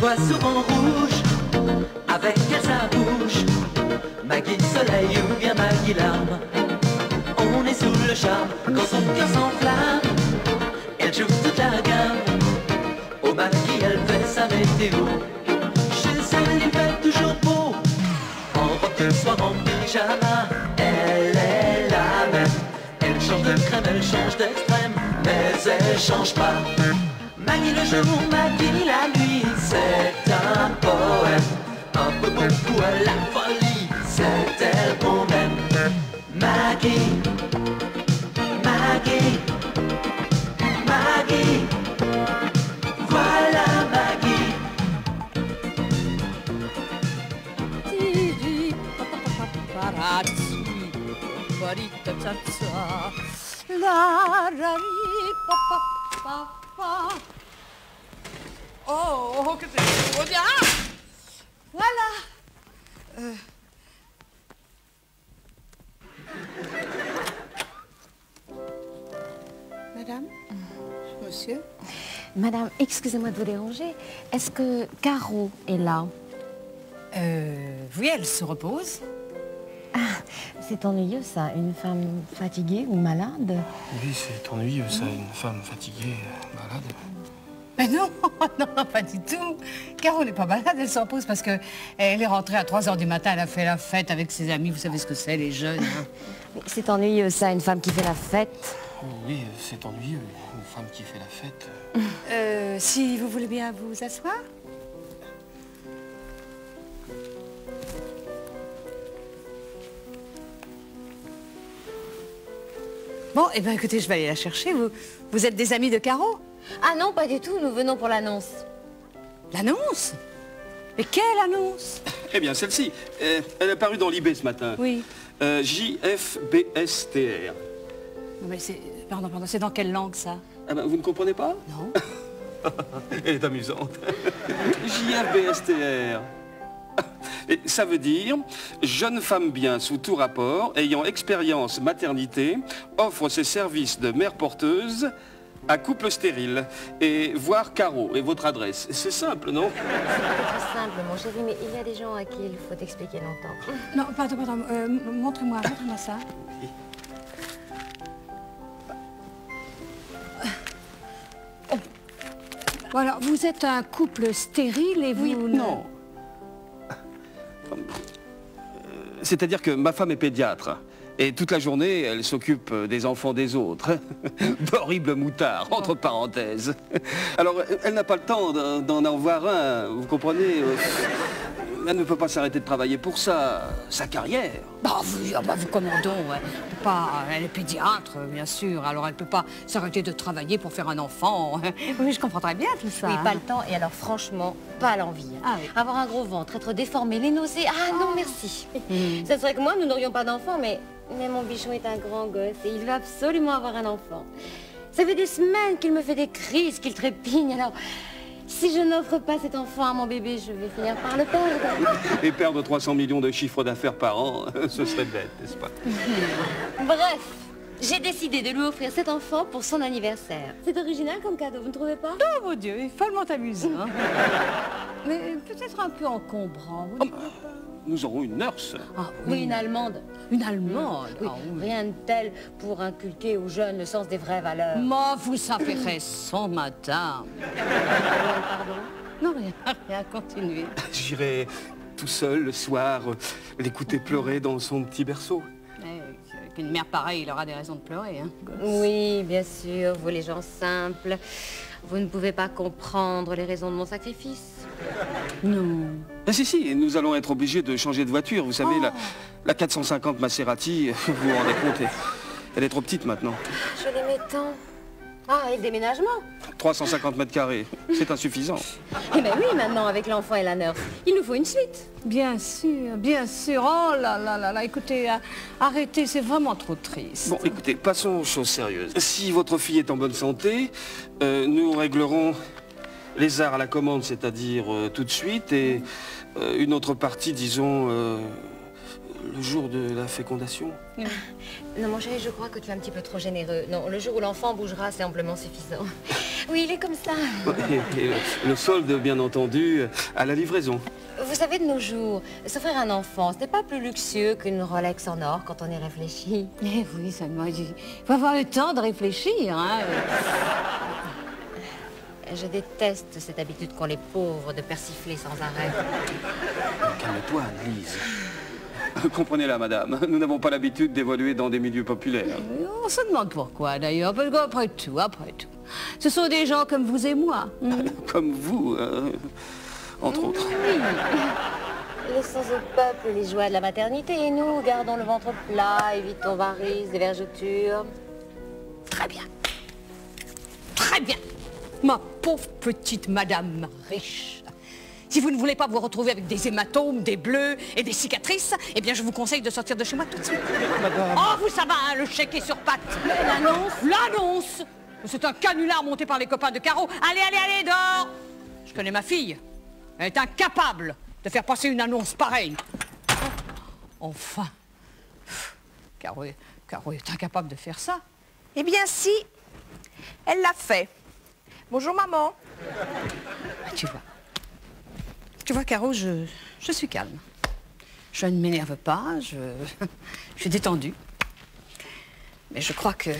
vois souvent rouge, avec elle sa bouche. Maggie soleil ou bien Maggie larme, on est sous le charme quand son cœur s'enflamme. Elle joue toute la gamme, au Maggie elle fait sa météo. Chez elle il fait toujours beau, en robe de soir, en pyjama. Elle est la même, elle change de crème, elle change d'extrême, mais elle change pas. Maggie le jour, Maggie la nuit, c'est un poème, un peu beaucoup à la folie, c'est elle qu'on aime. Maggie, Maggie, Maggie, voilà Maggie. Oh, que c'est trop bien! Voilà! Madame? Monsieur? Madame, excusez-moi de vous déranger. Est-ce que Caro est là? Oui, elle se repose. Ah, c'est ennuyeux ça, une femme fatiguée ou malade? Oui, c'est ennuyeux ça, une femme fatiguée, malade. Mais non, non, pas du tout. Caro n'est pas malade, elle se repose parce qu'elle est rentrée à 3 h du matin, elle a fait la fête avec ses amis, vous savez ce que c'est, les jeunes. Hein. C'est ennuyeux ça, une femme qui fait la fête. Oui, c'est ennuyeux, une femme qui fait la fête. Si vous voulez bien vous asseoir. Bon, eh bien, écoutez, je vais aller la chercher. Vous êtes des amis de Caro? Ah non, pas du tout, nous venons pour l'annonce. L'annonce? Mais quelle annonce? Eh bien, celle-ci, elle est apparue dans l'IB ce matin. Oui. JFBSTR. Non, mais c'est... Pardon, c'est dans quelle langue, ça? Ah ben, vous ne comprenez pas? Non. Elle est amusante. JFBSTR. Et ça veut dire « Jeune femme bien sous tout rapport, ayant expérience maternité, offre ses services de mère porteuse à couple stérile. Et voir Caro et votre adresse. » C'est simple, non? C'est très simple, mon chéri, mais il y a des gens à qui il faut expliquer longtemps. Non, pardon. Montrez-moi ça. Bon, alors, vous êtes un couple stérile et vous... Oui, non. C'est-à-dire que ma femme est pédiatre. Et toute la journée, elle s'occupe des enfants des autres. D'horribles moutards, entre parenthèses. Alors, elle n'a pas le temps d'en avoir un, vous comprenez? Elle ne peut pas s'arrêter de travailler pour ça, sa carrière. Vous commandons, elle est pédiatre, bien sûr, alors elle ne peut pas s'arrêter de travailler pour faire un enfant. Oui, je comprends très bien tout ça. Oui, pas le temps, et alors franchement, pas l'envie. Ah oui. Avoir un gros ventre, être déformé, les nausées, ah non merci. Ça serait que moi, nous n'aurions pas d'enfant, mais mon bichon est un grand gosse et il veut absolument avoir un enfant. Ça fait des semaines qu'il me fait des crises, qu'il trépigne, alors... Si je n'offre pas cet enfant à mon bébé, je vais finir par le perdre. Et perdre 300 millions de chiffre d'affaires par an, ce serait bête, n'est-ce pas? Bref, j'ai décidé de lui offrir cet enfant pour son anniversaire. C'est original comme cadeau, vous ne trouvez pas? Oh mon Dieu, il est follement amusant. Mais peut-être un peu encombrant. Nous aurons une nurse. Ah, oui, une Allemande. Une Allemande? Oui, rien de tel pour inculquer aux jeunes le sens des vraies valeurs. Moi, vous savez raison, madame. Pardon? Non, rien, continuez. J'irai tout seul le soir l'écouter pleurer dans son petit berceau. Avec une mère pareille, il aura des raisons de pleurer, hein. Oui, bien sûr, vous les gens simples, vous ne pouvez pas comprendre les raisons de mon sacrifice. Non. Ah, si, nous allons être obligés de changer de voiture. Vous savez, la 450 Maserati, vous vous rendez compte, elle est trop petite maintenant. Je l'aimais tant. Ah, et le déménagement? 350 mètres carrés, c'est insuffisant. Eh bien oui, maintenant, avec l'enfant et la nurse, il nous faut une suite. Bien sûr, bien sûr. Oh là, écoutez, arrêtez, c'est vraiment trop triste. Bon, écoutez, passons aux choses sérieuses. Si votre fille est en bonne santé, nous réglerons les arts à la commande, c'est-à-dire tout de suite, et une autre partie, disons, Le jour de la fécondation? Non, mon chéri, je crois que tu es un petit peu trop généreux. Non, le jour où l'enfant bougera, c'est amplement suffisant. Oui, il est comme ça. Et le solde, bien entendu, à la livraison. Vous savez, de nos jours, s'offrir un enfant, ce n'est pas plus luxueux qu'une Rolex en or quand on y réfléchit. Eh oui, seulement, il faut avoir le temps de réfléchir, hein. Je déteste cette habitude qu'ont les pauvres de persifler sans arrêt. Calme-toi, Annelise. Comprenez-la, madame. Nous n'avons pas l'habitude d'évoluer dans des milieux populaires. On se demande pourquoi, d'ailleurs, parce qu'après tout, ce sont des gens comme vous et moi. Comme vous, entre autres. Laissons au peuple les joies de la maternité et nous, gardons le ventre plat, évitons varices, dévergetures. Très bien. Très bien. Ma pauvre petite madame riche. Si vous ne voulez pas vous retrouver avec des hématomes, des bleus et des cicatrices, eh bien, je vous conseille de sortir de chez moi tout de suite. Madame. Oh, vous, ça va, hein, le chèque est sur pattes. L'annonce? L'annonce! C'est un canular monté par les copains de Caro. Allez, allez, allez, dehors! Je connais ma fille. Elle est incapable de faire passer une annonce pareille. Enfin. Caro est incapable de faire ça. Eh bien, si. Elle l'a fait. Bonjour, maman. Ah, tu vois, Caro, je suis calme. Je ne m'énerve pas, je suis détendue. Mais je crois que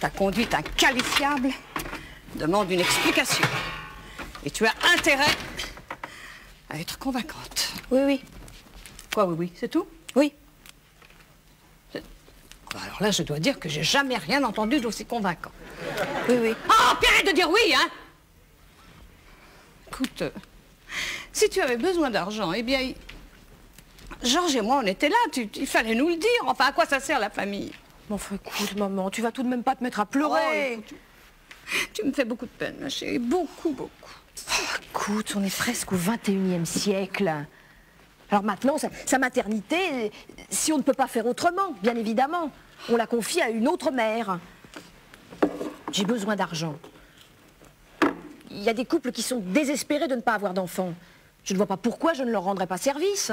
ta conduite inqualifiable demande une explication. Et tu as intérêt à être convaincante. Oui, oui. Quoi, oui, oui, c'est tout? Oui. Alors là, je dois dire que j'ai jamais rien entendu d'aussi convaincant. Oui, oui. Oh, puis arrête de dire oui, hein! Écoute, si tu avais besoin d'argent, eh bien, Georges et moi, on était là, il fallait nous le dire. Enfin, à quoi ça sert, la famille? Bon, enfin, écoute, maman, tu vas tout de même pas te mettre à pleurer. Oh, tu me fais beaucoup de peine, ma chérie, beaucoup, beaucoup. Oh, écoute, on est presque au 21e siècle. Alors maintenant, sa maternité, si on ne peut pas faire autrement, bien évidemment, on la confie à une autre mère. J'ai besoin d'argent. Il y a des couples qui sont désespérés de ne pas avoir d'enfants. Je ne vois pas pourquoi je ne leur rendrais pas service.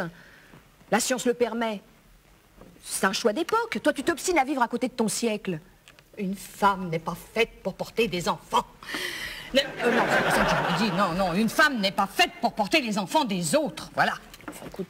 La science le permet. C'est un choix d'époque. Toi, tu t'obstines à vivre à côté de ton siècle. Une femme n'est pas faite pour porter des enfants. Non, c'est pas ça que je veux dire. Non, une femme n'est pas faite pour porter les enfants des autres. Voilà. Enfin, écoute,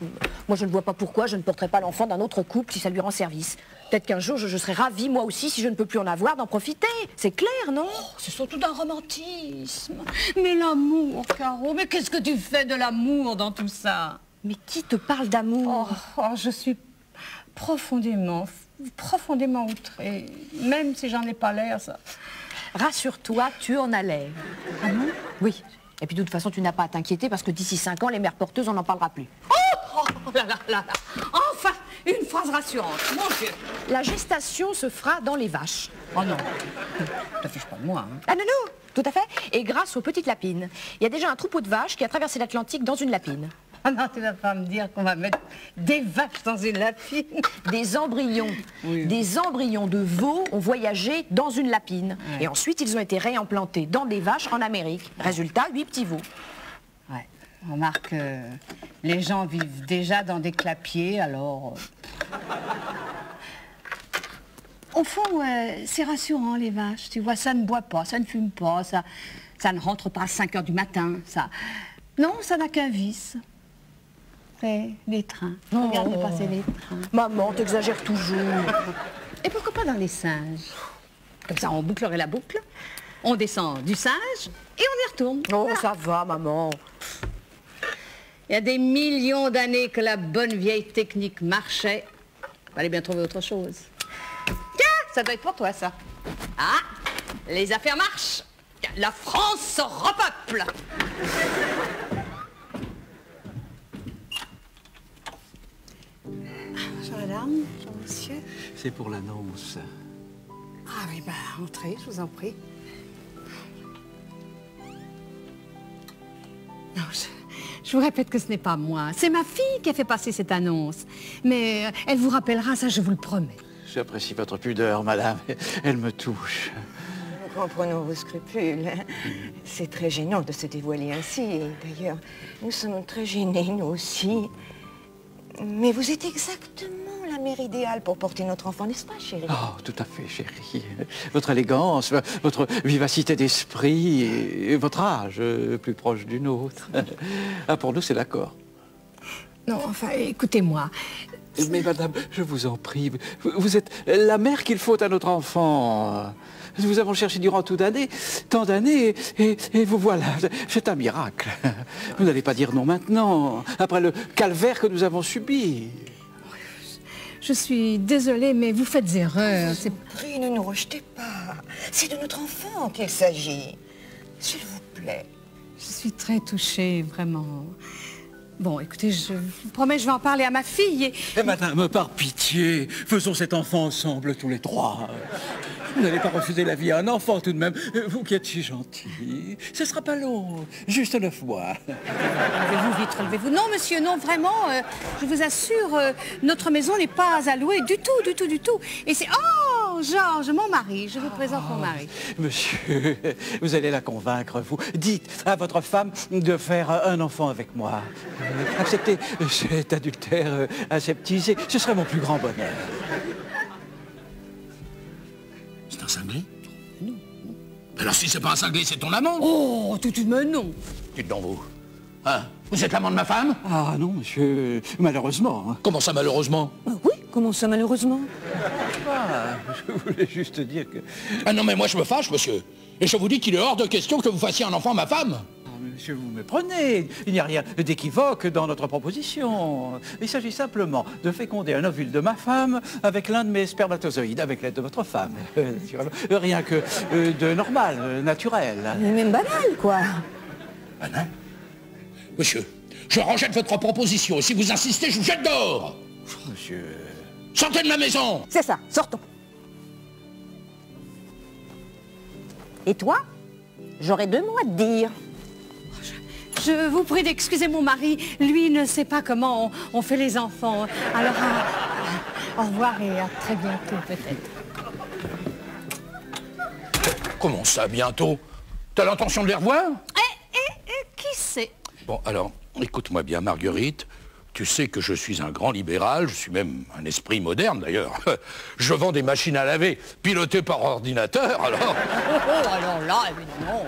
moi, je ne vois pas pourquoi je ne porterais pas l'enfant d'un autre couple si ça lui rend service. Peut-être qu'un jour, je serai ravie, moi aussi, si je ne peux plus en avoir, d'en profiter. C'est clair, non? Oh, c'est surtout d'un romantisme. Mais l'amour, Caro, mais qu'est-ce que tu fais de l'amour dans tout ça? Mais qui te parle d'amour? Je suis profondément outrée. Même si j'en ai pas l'air, ça... Rassure-toi, tu en as l'air. Ah bon? Oui. Et puis de toute façon, tu n'as pas à t'inquiéter parce que d'ici 5 ans, les mères porteuses, on n'en parlera plus. Oh là là là là. Enfin, une phrase rassurante, mon Dieu. La gestation se fera dans les vaches. Oh non, ne t'affiche pas de moi. Hein. Ah non, non, tout à fait. Et grâce aux petites lapines. Il y a déjà un troupeau de vaches qui a traversé l'Atlantique dans une lapine. Ah non, tu vas pas me dire qu'on va mettre des vaches dans une lapine. Des embryons. Oui. Des embryons de veaux ont voyagé dans une lapine. Ouais. Et ensuite, ils ont été réimplantés dans des vaches en Amérique. Résultat, 8 petits veaux. Ouais. On remarque que les gens vivent déjà dans des clapiers, alors... Au fond, c'est rassurant, les vaches. Tu vois, ça ne boit pas, ça ne fume pas, ça ne rentre pas à 5 heures du matin. Non, ça n'a qu'un vice. C'est les trains. Oh. Regardez passer les trains. Maman, t'exagères toujours. Et pourquoi pas dans les singes? Comme ça, on bouclerait la boucle. On descend du singe et on y retourne. Oh, voilà. Ça va, maman. Il y a des millions d'années que la bonne vieille technique marchait. Fallait bien trouver autre chose. Tiens, ça doit être pour toi, ça. Ah, les affaires marchent. La France se repeuple. Bonjour, madame. Bonjour, monsieur. C'est pour l'annonce. Ah oui, entrez, je vous en prie. Non, je vous répète que ce n'est pas moi. C'est ma fille qui a fait passer cette annonce. Mais elle vous rappellera, ça, je vous le promets. J'apprécie votre pudeur, madame. Elle me touche. Nous comprenons vos scrupules. C'est très gênant de se dévoiler ainsi. Et d'ailleurs, nous sommes très gênés, nous aussi. Mais vous êtes exactement la mère idéale pour porter notre enfant, n'est-ce pas, chérie? Oh, tout à fait, chérie. Votre élégance, votre vivacité d'esprit et votre âge plus proche du nôtre. Ah, pour nous, c'est d'accord. Non, enfin, écoutez-moi. Mais madame, je vous en prie, vous êtes la mère qu'il faut à notre enfant. Nous avons cherché durant tant d'années, et vous voilà. C'est un miracle. Vous n'allez pas dire non maintenant, après le calvaire que nous avons subi. Je suis désolée, mais vous faites erreur. Je vous prie, ne nous rejetez pas. C'est de notre enfant qu'il s'agit. S'il vous plaît. Je suis très touchée, vraiment. Bon, écoutez, je vous promets, je vais en parler à ma fille Et madame, par pitié, faisons cet enfant ensemble tous les trois. Vous n'allez pas refuser la vie à un enfant tout de même. Vous qui êtes si gentil. Ce sera pas long, juste 9 mois. Relevez-vous vite, relevez-vous. Non, monsieur, non, vraiment, je vous assure, notre maison n'est pas à louer du tout. Et c'est... Oh, Georges, mon mari, je vous présente mon mari. Monsieur, vous allez la convaincre, vous. Dites à votre femme de faire un enfant avec moi. Acceptez cet adultère aseptisé, ce serait mon plus grand bonheur. C'est un cinglé? Non. Alors si c'est pas un cinglé, c'est ton amant? Oh, tout de même non. Dites donc vous. Hein? Vous êtes l'amant de ma femme? Ah non, monsieur, malheureusement. Hein. Comment ça, malheureusement? Oui, comment ça, malheureusement? Ah, je voulais juste dire que... Ah non, mais moi je me fâche, monsieur. Et je vous dis qu'il est hors de question que vous fassiez un enfant à ma femme. Monsieur, vous me prenez. Il n'y a rien d'équivoque dans notre proposition. Il s'agit simplement de féconder un ovule de ma femme avec l'un de mes spermatozoïdes, avec l'aide de votre femme. Rien que de normal, naturel. Mais même banal, quoi. Banal? Monsieur, je rejette votre proposition. Et si vous insistez, je vous jette dehors. Monsieur... Sortez de ma maison. C'est ça, sortons. Et toi? J'aurais 2 mots à te dire. Je vous prie d'excuser mon mari. Lui ne sait pas comment on fait les enfants. Alors, au revoir et à très bientôt, peut-être. Comment ça, bientôt? T'as l'intention de les revoir? Qui sait? Bon, alors, écoute-moi bien, Marguerite. Tu sais que je suis un grand libéral, je suis même un esprit moderne, d'ailleurs. Je vends des machines à laver pilotées par ordinateur, alors... Oh, alors là, évidemment...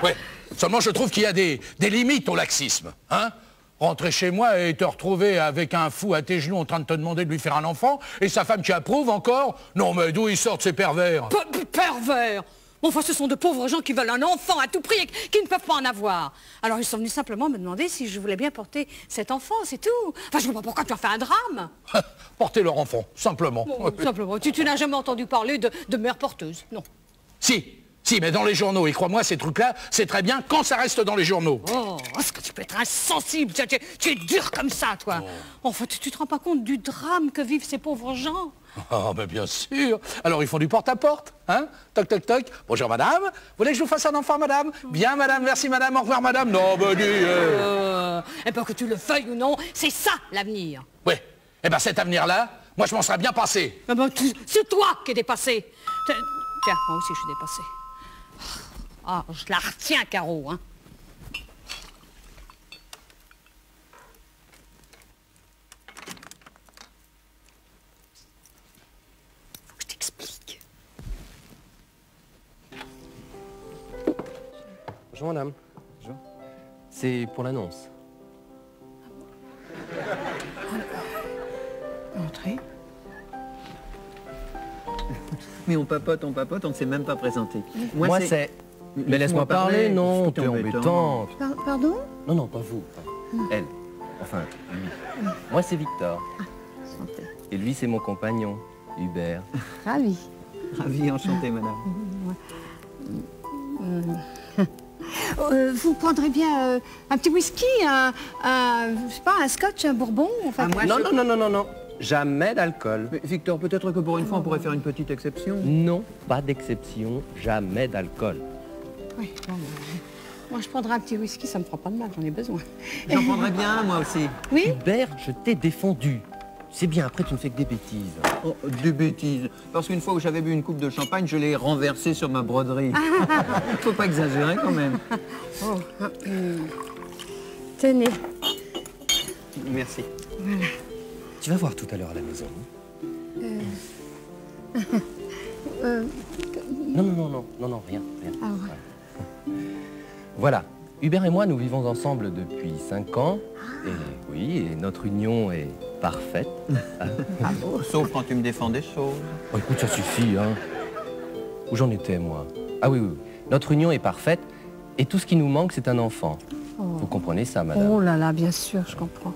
Ouais, seulement je trouve qu'il y a des limites au laxisme, hein? Rentrer chez moi et te retrouver avec un fou à tes genoux en train de te demander de lui faire un enfant, et sa femme qui approuve encore? Non, mais d'où ils sortent ces pervers? Pervers! Enfin, ce sont de pauvres gens qui veulent un enfant à tout prix et qui ne peuvent pas en avoir. Alors, ils sont venus simplement me demander si je voulais bien porter cet enfant, c'est tout. Enfin, je ne vois pas pourquoi tu en fais un drame. Porter leur enfant, simplement. Bon, simplement. Tu n'as jamais entendu parler de mère porteuse, non? Si, mais dans les journaux. Et crois-moi, ces trucs-là, c'est très bien quand ça reste dans les journaux. Oh, est-ce que tu peux être insensible? Tu es dur comme ça, toi. Oh. Enfin, tu te rends pas compte du drame que vivent ces pauvres gens? Ah, mais bien sûr. Alors, ils font du porte-à-porte, hein? Toc, toc, toc. Bonjour, madame. Vous voulez que je vous fasse un enfant, madame? Bien, madame, merci, madame. Au revoir, madame. Non, ben, dis... Et pas que tu le veuilles ou non, c'est ça, l'avenir. Oui. Eh ben, cet avenir-là, moi, je m'en serais bien passé. Eh ben, c'est toi qui es dépassé. Tiens, moi aussi, je suis dépassée. Ah, je la retiens, Caro, hein. Faut que je t'explique. Bonjour, madame. Bonjour. C'est pour l'annonce. Entrez. Mais on papote, on ne s'est même pas présenté. Moi c'est... Mais laisse-moi parler, non, t'es embêtante. Pardon? Non, pas vous. Elle. Enfin, lui. Moi c'est Victor. Santé. Et lui c'est mon compagnon, Hubert. Ravi. Ravi, enchanté, madame. Vous prendrez bien un petit whisky, je sais pas, un scotch, un bourbon, enfin... Non. Jamais d'alcool. Mais Victor, peut-être que pour une fois, on pourrait faire une petite exception. Non, pas d'exception, jamais d'alcool. Oui, bon, moi je prendrai un petit whisky, ça me fera pas de mal, j'en ai besoin. J'en prendrais bien, moi aussi. Oui? Hubert, je t'ai défendu. C'est bien, après tu ne fais que des bêtises. Oh, des bêtises. Parce qu'une fois où j'avais bu une coupe de champagne, je l'ai renversée sur ma broderie. Faut pas exagérer quand même. Tenez. Merci. Voilà. Tu vas voir tout à l'heure à la maison. Non, rien. Ah ouais. Voilà. Hubert et moi, nous vivons ensemble depuis 5 ans. Et oui, et notre union est parfaite. Sauf quand tu me défends des choses. Oh, écoute, ça suffit, hein. Où j'en étais, moi? Ah oui. Notre union est parfaite. Et tout ce qui nous manque, c'est un enfant. Oh. Vous comprenez ça, madame? Oh là là, bien sûr, je comprends.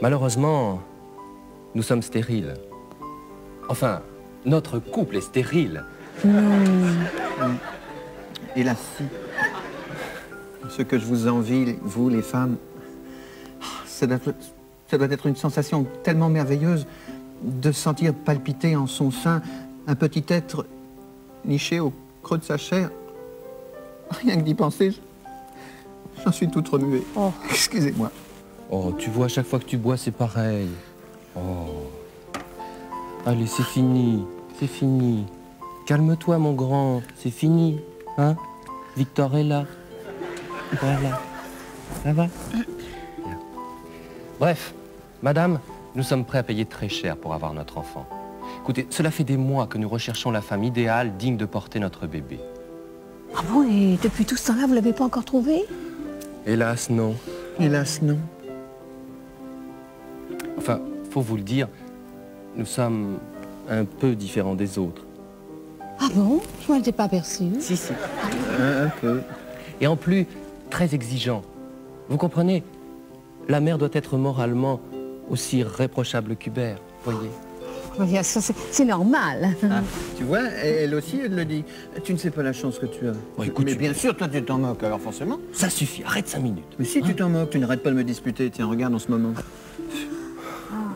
Malheureusement, nous sommes stériles. Enfin, notre couple est stérile. Hélas, si. Ce que je vous envie, vous, les femmes, ça doit être une sensation tellement merveilleuse de sentir palpiter en son sein un petit être niché au creux de sa chair. Rien que d'y penser, j'en suis toute remuée. Oh. Excusez-moi. Oh, tu vois, à chaque fois que tu bois, c'est pareil. Oh. Allez, c'est fini. C'est fini. Calme-toi, mon grand. C'est fini. Hein? Victor est là. Voilà. Ça va? Bien. Bref, madame, nous sommes prêts à payer très cher pour avoir notre enfant. Écoutez, cela fait des mois que nous recherchons la femme idéale digne de porter notre bébé. Ah bon, et depuis tout ce temps-là, vous l'avez pas encore trouvé? Hélas, non. Hélas, non. Enfin, faut vous le dire, nous sommes un peu différents des autres. Ah bon? Je m'en étais pas aperçue. Si. Un peu. Et en plus, très exigeant. Vous comprenez? La mère doit être moralement aussi irréprochable qu'Hubert, voyez. Oui, ça, c'est normal. Ah, tu vois, elle aussi, elle le dit. Tu ne sais pas la chance que tu as. Bon, écoute, mais bien sûr, toi, tu t'en moques, alors forcément. Ça suffit, arrête 5 minutes. Mais si tu t'en moques, tu n'arrêtes pas de me disputer. Tiens, regarde en ce moment.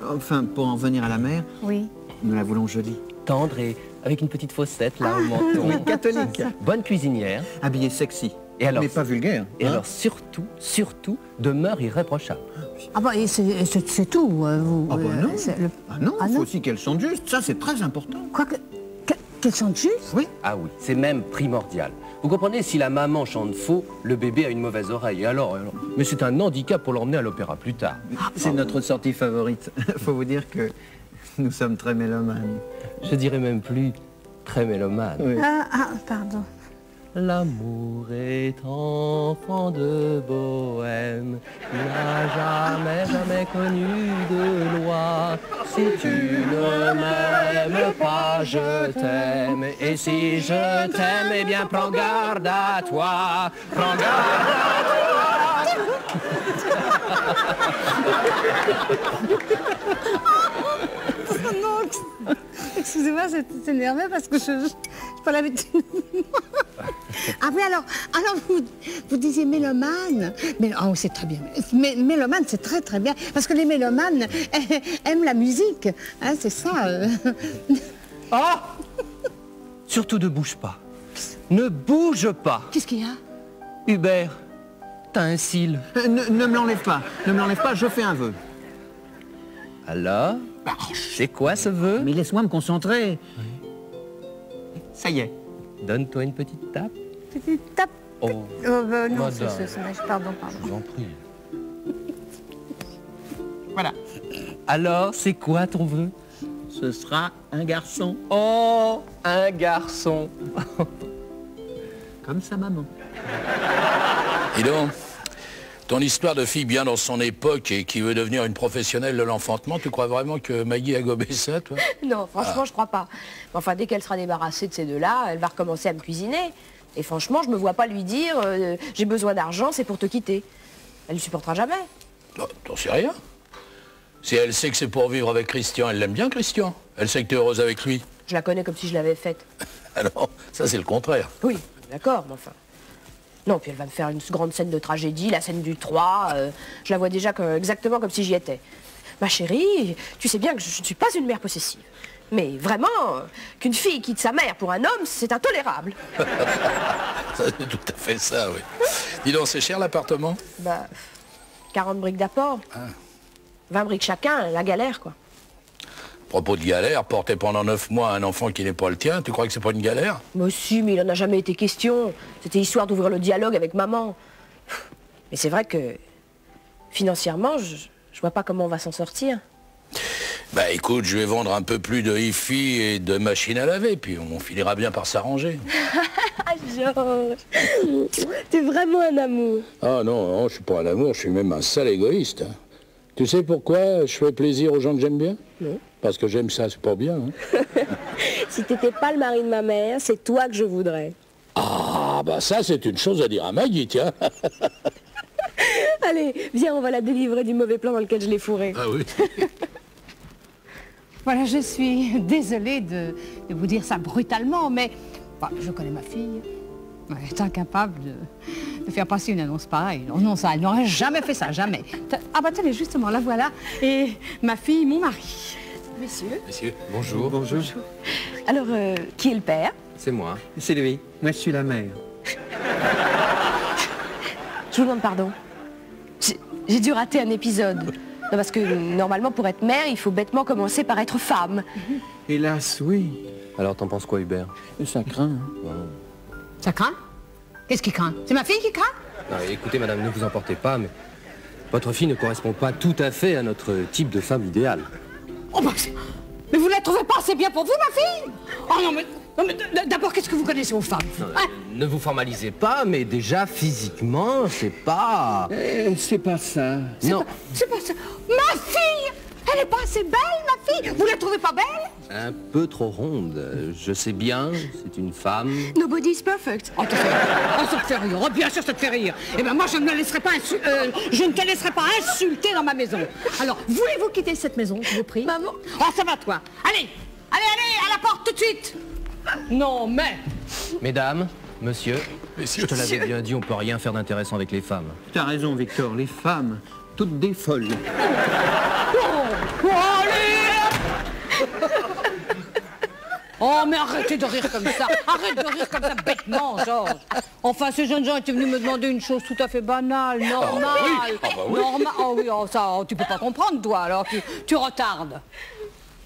Enfin, pour en venir à la mère, oui. Nous la voulons jolie. Tendre et avec une petite fossette là au menton. Oui, catholique. Bonne cuisinière. Habillée sexy. Et alors, mais pas vulgaire. Et alors surtout, demeure irréprochable. Ah bah, et c'est tout, vous... Ah bah non. Il faut aussi qu'elle chante juste. Ça, c'est très important. Quoi qu'elle chante juste? Oui. Ah oui, c'est même primordial. Vous comprenez, si la maman chante faux, le bébé a une mauvaise oreille. Et alors mais c'est un handicap pour l'emmener à l'opéra plus tard. C'est notre sortie favorite. Faut vous dire que nous sommes très mélomanes. Je dirais même plus très mélomanes. Oui. Pardon. L'amour est enfant de bohème, n'a jamais connu de loi. Si tu ne m'aimes pas, je t'aime. Et si je t'aime, eh bien prends garde à toi. Prends garde à toi. Non, excusez-moi, c'est nerveux parce que je pas l'habitude. Ah oui, alors vous disiez mélomane. Mais oh, c'est très bien. Mélomane, c'est très très bien. Parce que les mélomanes aiment la musique. Hein, c'est ça. Oh! Surtout ne bouge pas. Ne bouge pas. Qu'est-ce qu'il y a? Hubert, t'as un cil. Ne me l'enlève pas. Ne me l'enlève pas, je fais un vœu. Alors? C'est quoi ce vœu? Mais laisse-moi me concentrer. Oui. Ça y est. Donne-toi une petite tape. Petite tape. Oh, non, pardon. Je vous en prie. Voilà. Alors, c'est quoi ton vœu? Ce sera un garçon. Oh, un garçon. Comme sa maman. Dis donc, ton histoire de fille bien dans son époque et qui veut devenir une professionnelle de l'enfantement, tu crois vraiment que Maggie a gobé ça, toi? Non, franchement, je crois pas. Enfin, dès qu'elle sera débarrassée de ces deux-là, elle va recommencer à me cuisiner. Et franchement, je me vois pas lui dire j'ai besoin d'argent, c'est pour te quitter. Elle ne supportera jamais. Non, t'en sais rien. Si elle sait que c'est pour vivre avec Christian, elle l'aime bien, Christian. Elle sait que t'es heureuse avec lui. Je la connais comme si je l'avais faite. Alors, ça c'est le contraire. Oui, d'accord, mais enfin... Non, puis elle va me faire une grande scène de tragédie, la scène du 3. Je la vois déjà exactement comme si j'y étais. Ma chérie, tu sais bien que je ne suis pas une mère possessive. Mais vraiment, qu'une fille quitte sa mère pour un homme, c'est intolérable. C'est tout à fait ça, oui. Dis donc, c'est cher l'appartement? Bah, 40 briques d'apport. 20 briques chacun, la galère, quoi. Propos de galère, porter pendant 9 mois un enfant qui n'est pas le tien, tu crois que c'est pas une galère? Moi aussi, mais il en a jamais été question. C'était histoire d'ouvrir le dialogue avec maman. Mais c'est vrai que, financièrement, Je vois pas comment on va s'en sortir. Bah écoute, je vais vendre un peu plus de hi-fi et de machines à laver, puis on finira bien par s'arranger. Georges, t'es vraiment un amour. Ah non, je suis pas un amour, je suis même un sale égoïste. Tu sais pourquoi je fais plaisir aux gens que j'aime bien? Non. Parce que j'aime ça, c'est pas bien. Hein. Si t'étais pas le mari de ma mère, c'est toi que je voudrais. Ah, bah ça, c'est une chose à dire à Maggie, tiens. Allez, viens, on va la délivrer du mauvais plan dans lequel je l'ai fourrée. Ah oui. Voilà, je suis désolée de vous dire ça brutalement, mais je connais ma fille. Elle est incapable de faire passer une annonce pareille. Non, ça, elle n'aurait jamais fait ça, jamais. Ah bah tenez, justement, la voilà. Et ma fille, mon mari. Messieurs. Messieurs, bonjour. Bonjour. Alors, qui est le père? C'est moi. C'est lui. Moi, je suis la mère. Je vous demande pardon. J'ai dû rater un épisode. Non, parce que normalement, pour être mère, il faut bêtement commencer par être femme. Hélas, oui. Alors, t'en penses quoi, Hubert? Ça craint. Bon. Ça craint? Qu'est-ce qui craint? C'est ma fille qui craint? Non, écoutez, madame, ne vous emportez pas, mais votre fille ne correspond pas tout à fait à notre type de femme idéale. Oh bah, mais vous ne la trouvez pas assez bien pour vous, ma fille? Oh non, mais d'abord, qu'est-ce que vous connaissez aux femmes? Non, ne vous formalisez pas, mais déjà, physiquement, c'est pas... C'est pas ça. Non. C'est pas ça. Ma fille! Elle n'est pas assez belle, ma fille! Vous la trouvez pas belle? Un peu trop ronde. Je sais bien, c'est une femme. Nobody is perfect. Oh, ça te fait rire. Oh, bien sûr, ça te fait rire. Eh ben moi, je ne te laisserai pas insulter dans ma maison. Alors, voulez-vous quitter cette maison, je vous prie? Maman. Oh, ça va, toi. Allez, à la porte tout de suite. Non, mais... Mesdames, monsieur, je te l'avais bien dit, on peut rien faire d'intéressant avec les femmes. T'as raison, Victor. Les femmes, toutes des folles. Oh, allez! Oh, mais arrêtez de rire comme ça. Arrête de rire comme ça bêtement, Georges. Enfin, ces jeunes gens étaient venus me demander une chose tout à fait banale, normale. Normale. Oh oui, ça, tu peux pas comprendre, toi, alors tu retardes.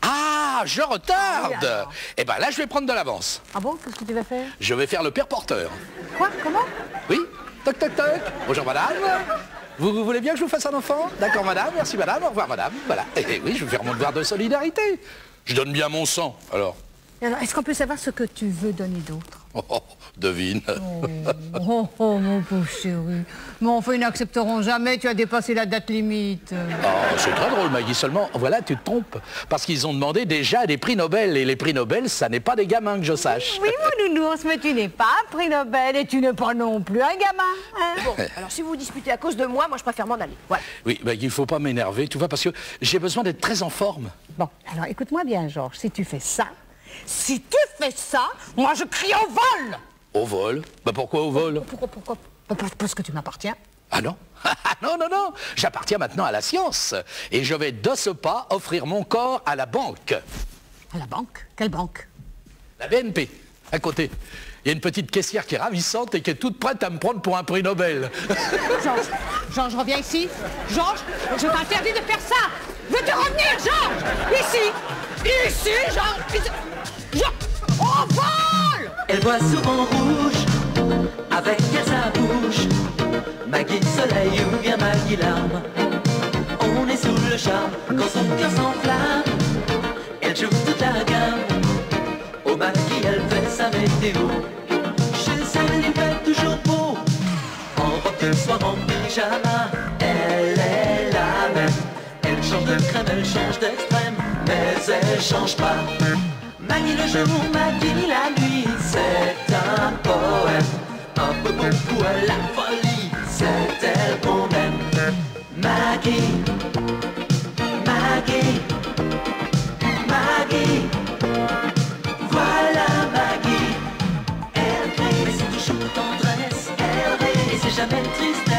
Ah, je retarde. Oui, alors. Eh ben là, je vais prendre de l'avance. Ah bon? Qu'est-ce que tu vas faire? Je vais faire le père porteur. Quoi? Comment? Oui. Toc, toc, toc. Bonjour, madame. Vous voulez bien que je vous fasse un enfant? D'accord, madame. Merci, madame. Au revoir, madame. Voilà. Et oui, je vais faire mon devoir de solidarité. Je donne bien mon sang, alors. Alors, est-ce qu'on peut savoir ce que tu veux donner d'autre? Oh, devine. Oh, mon pauvre chéri. Mais enfin, ils n'accepteront jamais, tu as dépassé la date limite. Oh, c'est très drôle, Maggie, seulement, voilà, tu te trompes. Parce qu'ils ont demandé déjà des prix Nobel. Et les prix Nobel, ça n'est pas des gamins, que je sache. Oui, mon nounours, mais tu n'es pas un prix Nobel et tu n'es pas non plus un gamin. Hein? Bon, alors si vous vous disputez à cause de moi, je préfère m'en aller. Voilà. Oui, Maggie, il ne faut pas m'énerver, tu vois, parce que j'ai besoin d'être très en forme. Bon, alors écoute-moi bien, Georges, si tu fais ça, moi je crie au vol. Au vol? Bah pourquoi au vol? Pourquoi? Parce que tu m'appartiens. Ah non? Non, j'appartiens maintenant à la science. Et je vais de ce pas offrir mon corps à la banque. À la banque? Quelle banque? La BNP, à côté. Il y a une petite caissière qui est ravissante et qui est toute prête à me prendre pour un prix Nobel. Georges, reviens ici. Georges, je t'interdis de faire ça. Veux-tu revenir, Georges? Ici, Georges. Au vol! Elle voit souvent rouge, avec elle sa bouche. Maggie soleil ou bien Maggie larme. On est sous le charme quand son cœur s'enflamme. Elle joue toute la gamme. Au Maggie elle fait sa météo. Chez elle il fait toujours beau. En robe de soir, en pyjama. Elle est la même. Elle change de crème, elle change d'extrême, mais elle change pas. Maggie le jour, Maggie la nuit, c'est un poème. Un peu beaucoup à la folie, c'est elle qu'on aime. Maggie, Maggie, Maggie. Voilà Maggie. Elle crie, mais c'est toujours tendresse. Elle rit, et c'est jamais triste.